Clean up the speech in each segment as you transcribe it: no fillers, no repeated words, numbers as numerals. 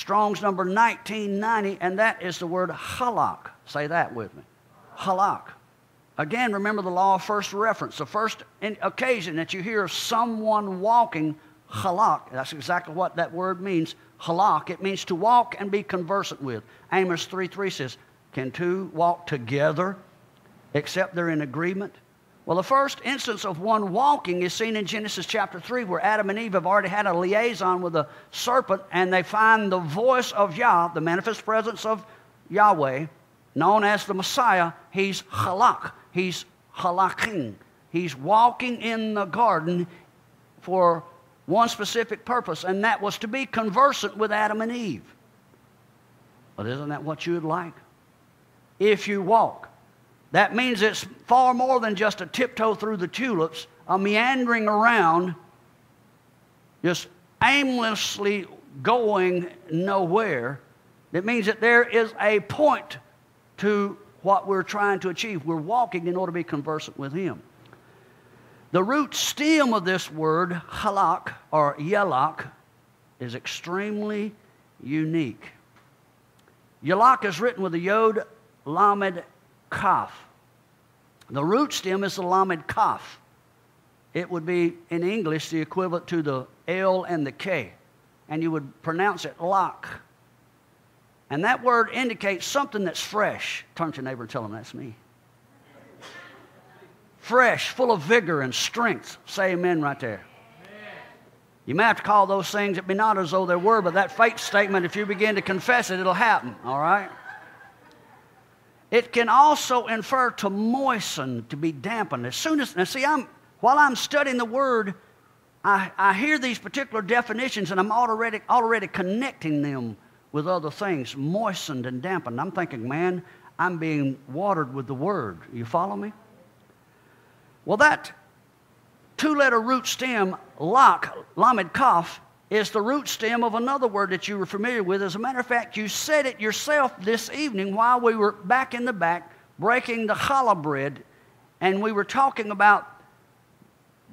Strong's number 1990, and that is the word halak. Say that with me. Halak. Again, remember the law of first reference. The first occasion that you hear of someone walking, halak, that's exactly what that word means, halak. It means to walk and be conversant with. Amos 3:3 says, can two walk together except they're in agreement? Well, the first instance of one walking is seen in Genesis chapter 3, where Adam and Eve have already had a liaison with the serpent, and they find the voice of Yah, the manifest presence of Yahweh, known as the Messiah. He's halak. He's halaking. He's walking in the garden for one specific purpose, and that was to be conversant with Adam and Eve. But isn't that what you would like? If you walk. That means it's far more than just a tiptoe through the tulips, a meandering around, just aimlessly going nowhere. It means that there is a point to what we're trying to achieve. We're walking in order to be conversant with Him. The root stem of this word, halak or yalak, is extremely unique. Yalak is written with a yod, lamed, kaf. The root stem is the lamed kaf. It would be, in English, the equivalent to the L and the K. And you would pronounce it lak. And that word indicates something that's fresh. Turn to your neighbor and tell him that's me. Fresh, full of vigor and strength. Say amen right there. Amen. You may have to call those things that be not as though they were, but that faith statement, if you begin to confess it, it'll happen, all right? It can also infer to moisten, to be dampened. As soon as, now see, while I'm studying the word, I hear these particular definitions, and I'm already connecting them with other things, moistened and dampened. I'm thinking, man, I'm being watered with the word. You follow me? Well, that two-letter root stem, lak, lamed kaf, is the root stem of another word that you were familiar with. As a matter of fact, you said it yourself this evening while we were back in the back breaking the challah bread, and we were talking about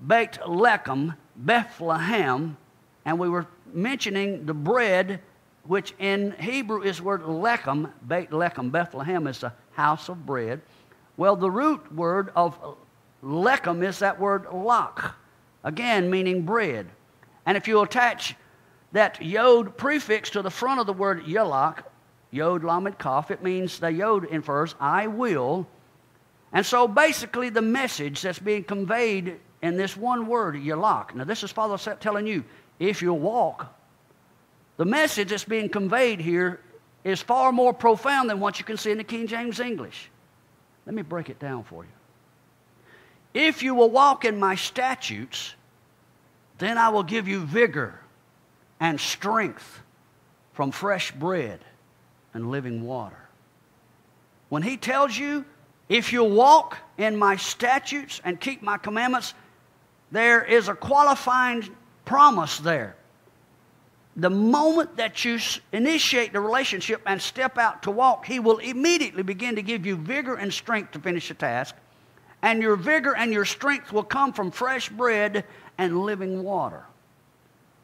Beit Lechem, Bethlehem, and we were mentioning the bread, which in Hebrew is the word lechem. Beit Lechem, Bethlehem is the house of bread. Well, the root word of lechem is that word lak, again meaning bread. And if you attach that yod prefix to the front of the word yalak, yod lamed kaf, it means the yod infers I will. And so basically the message that's being conveyed in this one word, yalak. Now this is Father telling you, if you walk, the message that's being conveyed here is far more profound than what you can see in the King James English. Let me break it down for you. If you will walk in my statutes, then I will give you vigor and strength from fresh bread and living water. When He tells you, if you walk in my statutes and keep my commandments, there is a qualifying promise there. The moment that you initiate the relationship and step out to walk, He will immediately begin to give you vigor and strength to finish the task. And your vigor and your strength will come from fresh bread and living water.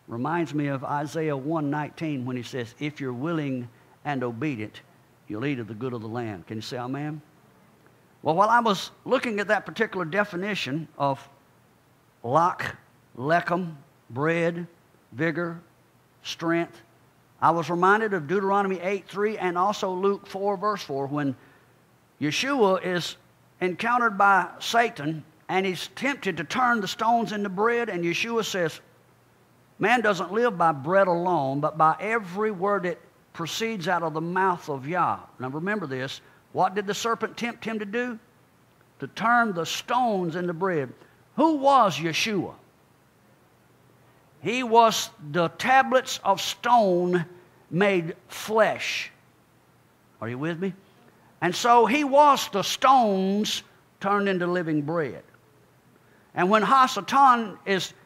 Reminds me of Isaiah 1:19 when he says, if you're willing and obedient, you'll eat of the good of the land. Can you say amen? Well, while I was looking at that particular definition of lak, lechem, bread, vigor, strength, I was reminded of Deuteronomy 8:3 and also Luke 4 verse 4 when Yeshua is encountered by Satan and he's tempted to turn the stones into bread, and Yeshua says, man doesn't live by bread alone, but by every word that proceeds out of the mouth of Yah. Now remember this, what did the serpent tempt him to do? To turn the stones into bread. Who was Yeshua? He was the tablets of stone made flesh. Are you with me? And so He was the stones turned into living bread. And when Hasatan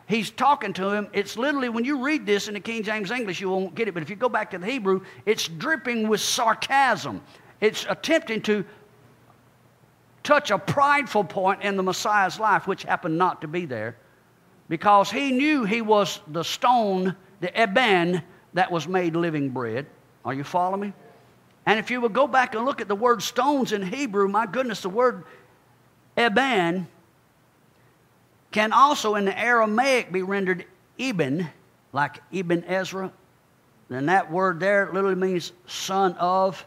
he's talking to him, it's literally, when you read this in the King James English, you won't get it. But if you go back to the Hebrew, it's dripping with sarcasm. It's attempting to touch a prideful point in the Messiah's life, which happened not to be there. Because he knew he was the stone, the eben, that was made living bread. Are you following me? And if you would go back and look at the word stones in Hebrew, my goodness, the word Eben can also in the Aramaic be rendered Eben, like Ibn Ezra. And that word there literally means son of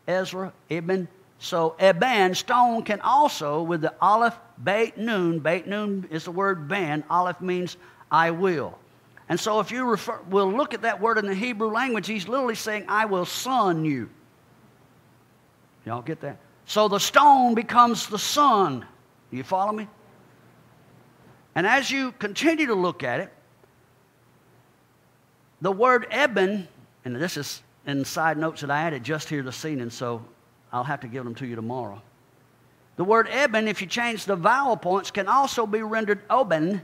Ezra, Ibn. So Eben, stone, can also, with the Aleph, Beit Nun is the word Ben, Aleph means I will. And so if you we'll look at that word in the Hebrew language, he's literally saying, I will son you. Y'all get that? So the stone becomes the son. Do you follow me? And as you continue to look at it, the word Eben, and this is in side notes that I added just here this evening, so I'll have to give them to you tomorrow. The word Eben, if you change the vowel points, can also be rendered Oben.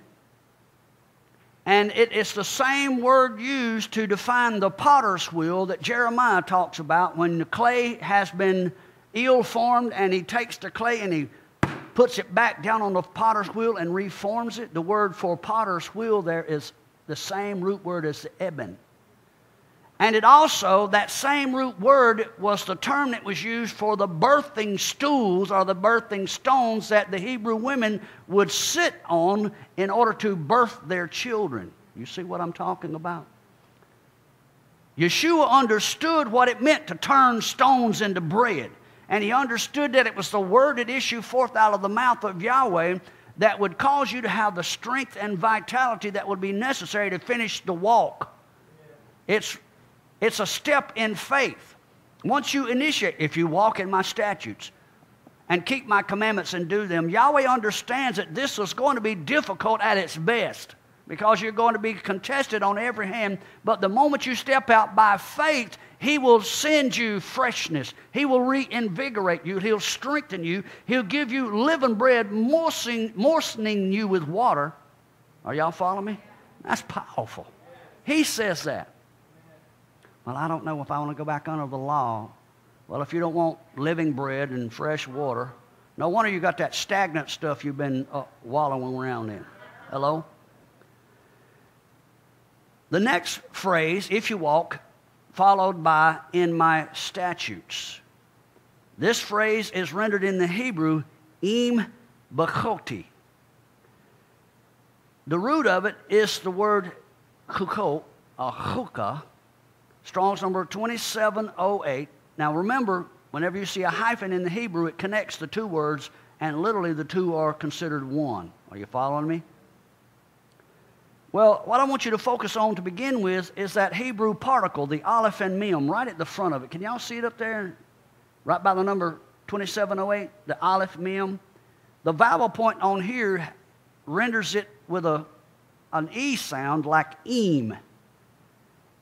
And it is the same word used to define the potter's wheel that Jeremiah talks about when the clay has been ill-formed and he takes the clay and he puts it back down on the potter's wheel and reforms it. The word for potter's wheel there is the same root word as the Eben. And it also, that same root word was the term that was used for the birthing stools or the birthing stones that the Hebrew women would sit on in order to birth their children. You see what I'm talking about? Yeshua understood what it meant to turn stones into bread. And he understood that it was the word that issued forth out of the mouth of Yahweh that would cause you to have the strength and vitality that would be necessary to finish the walk. It's a step in faith. Once you initiate, if you walk in my statutes and keep my commandments and do them, Yahweh understands that this is going to be difficult at its best because you're going to be contested on every hand. But the moment you step out by faith, he will send you freshness. He will reinvigorate you. He'll strengthen you. He'll give you living bread, moistening you with water. Are y'all following me? That's powerful. He says that. Well, I don't know if I want to go back under the law. Well, if you don't want living bread and fresh water, no wonder you got that stagnant stuff you've been wallowing around in. Hello? The next phrase, if you walk, followed by in my statutes. This phrase is rendered in the Hebrew, im bechoti. The root of it is the word chukot, or chukah, Strong's number 2708. Now remember, whenever you see a hyphen in the Hebrew, it connects the two words, and literally the two are considered one. Are you following me? Well, what I want you to focus on to begin with is that Hebrew particle, the aleph and mem, right at the front of it. Can y'all see it up there? Right by the number 2708, the aleph mem. The vowel point on here renders it with an E sound like im.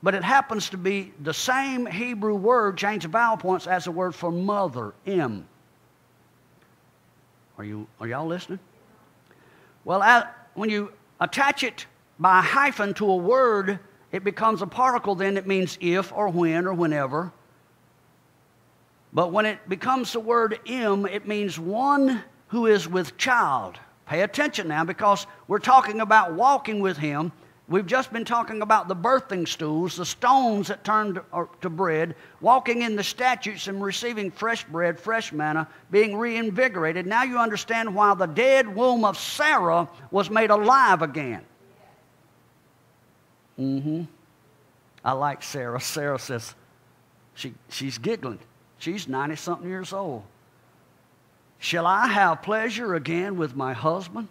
But it happens to be the same Hebrew word, change the vowel points, as the word for mother, im. Are y'all listening? Well, when you attach it by a hyphen to a word, it becomes a particle then that means if or when or whenever. But when it becomes the word im, it means one who is with child. Pay attention now, because we're talking about walking with him. We've just been talking about the birthing stools, the stones that turned to bread, walking in the statutes and receiving fresh bread, fresh manna, being reinvigorated. Now you understand why the dead womb of Sarah was made alive again. I like Sarah. Sarah says, she's giggling. She's 90-something years old. Shall I have pleasure again with my husband?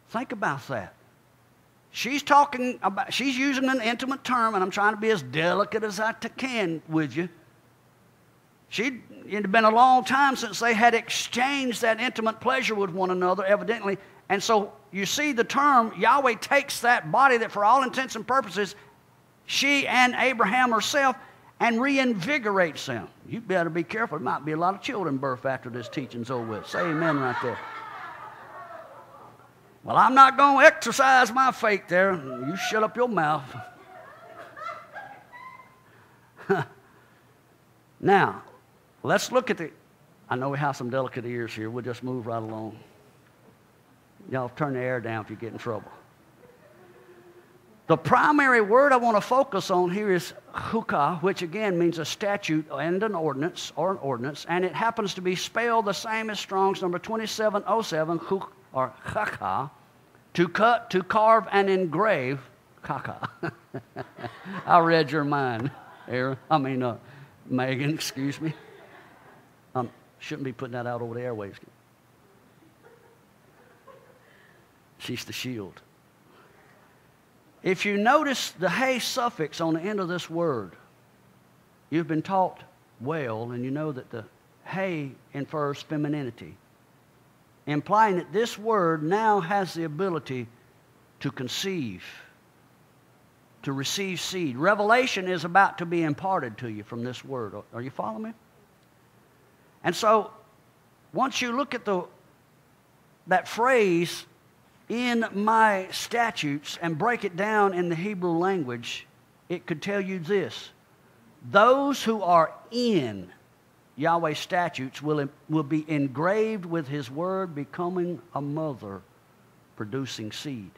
Think about that. She's using an intimate term, and I'm trying to be as delicate as I can with you. It had been a long time since they had exchanged that intimate pleasure with one another, evidently. And so you see the term, Yahweh takes that body that for all intents and purposes, she and Abraham herself, and reinvigorates them. You better be careful. There might be a lot of children birth after this teaching's over with. Say amen right there. Well, I'm not going to exercise my faith there. You shut up your mouth. Now, let's look at I know we have some delicate ears here. We'll just move right along. Y'all turn the air down if you get in trouble. The primary word I want to focus on here is hukah, which again means a statute and an ordinance, and it happens to be spelled the same as Strong's number 2707, or chakah, to cut, to carve, and engrave. Chakah. I read your mind, Aaron. Megan, excuse me. Shouldn't be putting that out over the airwaves. She's the shield. If you notice the hey suffix on the end of this word, you've been taught well, and you know that the hey infers femininity, implying that this word now has the ability to conceive, to receive seed. Revelation is about to be imparted to you from this word. Are you following me? And so, once you look at that phrase, in my statutes, and break it down in the Hebrew language, it could tell you this: those who are in Yahweh's statutes will be engraved with His word, becoming a mother, producing seed.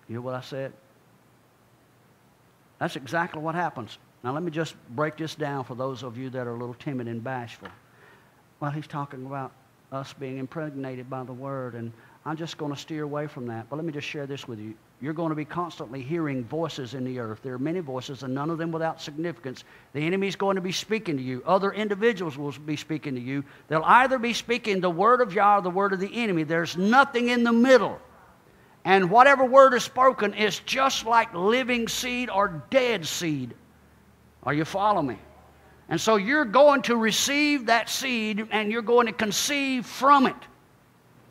You hear what I said? That's exactly what happens. Now let me just break this down for those of you that are a little timid and bashful. Well, he's talking about us being impregnated by the word, and I'm just going to steer away from that. But let me just share this with you. You're going to be constantly hearing voices in the earth. There are many voices, and none of them without significance. The enemy's going to be speaking to you. Other individuals will be speaking to you. They'll either be speaking the word of Yah or the word of the enemy. There's nothing in the middle. And whatever word is spoken is just like living seed or dead seed. Are you following me? And so you're going to receive that seed, and you're going to conceive from it.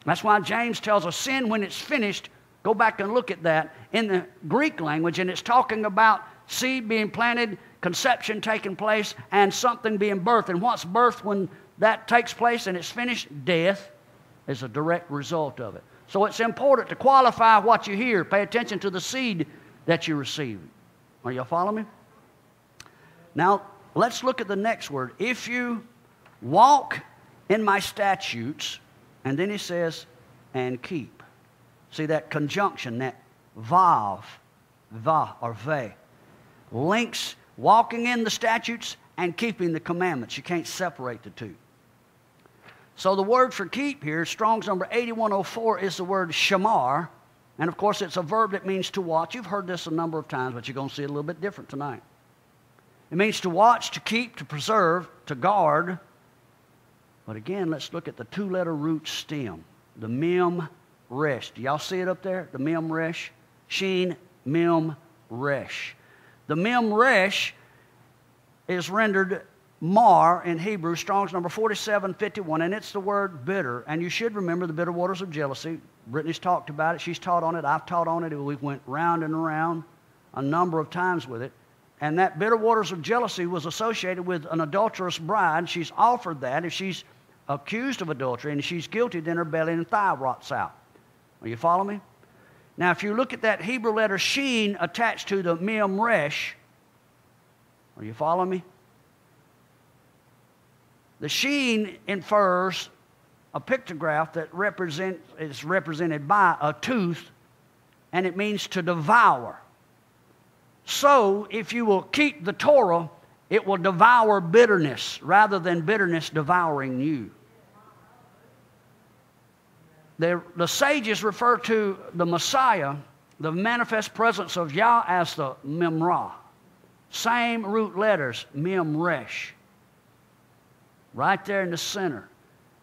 That's why James tells us, sin when it's finished, go back and look at that in the Greek language, and it's talking about seed being planted, conception taking place, and something being birthed. And what's birthed when that takes place and it's finished? Death is a direct result of it. So it's important to qualify what you hear. Pay attention to the seed that you receive. Are you following me? Now, let's look at the next word. If you walk in my statutes, and then he says, and keep. See that conjunction, that vav, va or ve, links walking in the statutes and keeping the commandments. You can't separate the two. So the word for keep here, Strong's number 8104, is the word shamar. And of course, it's a verb that means to watch. You've heard this a number of times, but you're going to see it a little bit different tonight. It means to watch, to keep, to preserve, to guard. But again, let's look at the two-letter root stem, the mem resh. Do y'all see it up there? The mem resh? Sheen, mem resh. The mem resh is rendered mar in Hebrew, Strong's number 4751, and it's the word bitter. And you should remember the bitter waters of jealousy. Brittany's talked about it. She's taught on it. I've taught on it. We went round and around a number of times with it. And that bitter waters of jealousy was associated with an adulterous bride. She's offered that. If she's accused of adultery and she's guilty, then her belly and thigh rots out. Are you following me? Now, if you look at that Hebrew letter sheen attached to the mem resh, are you following me? The sheen infers a pictograph that is represented by a tooth, and it means to devour. So, if you will keep the Torah, it will devour bitterness rather than bitterness devouring you. The sages refer to the Messiah, the manifest presence of Yah, as the Memra. Same root letters, Mem Resh. Right there in the center.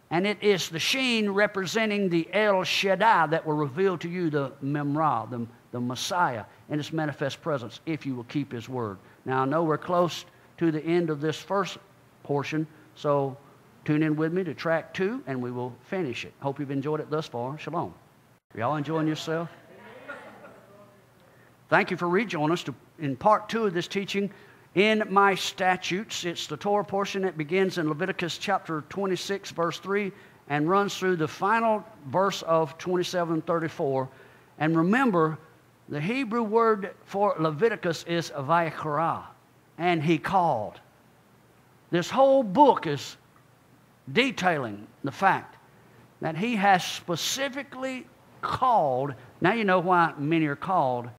And it is the Sheen representing the El Shaddai that will reveal to you the Memra, the Messiah, in His manifest presence, if you will keep His word. Now, I know we're close to the end of this first portion, so tune in with me to track 2, and we will finish it. Hope you've enjoyed it thus far. Shalom. Are y'all enjoying yourself? Thank you for rejoining us in part 2 of this teaching, In My Statutes. It's the Torah portion that begins in Leviticus chapter 26, verse 3, and runs through the final verse of 27:34. And remember, the Hebrew word for Leviticus is Vayikra, and he called. This whole book is detailing the fact that he has specifically called. Now you know why many are called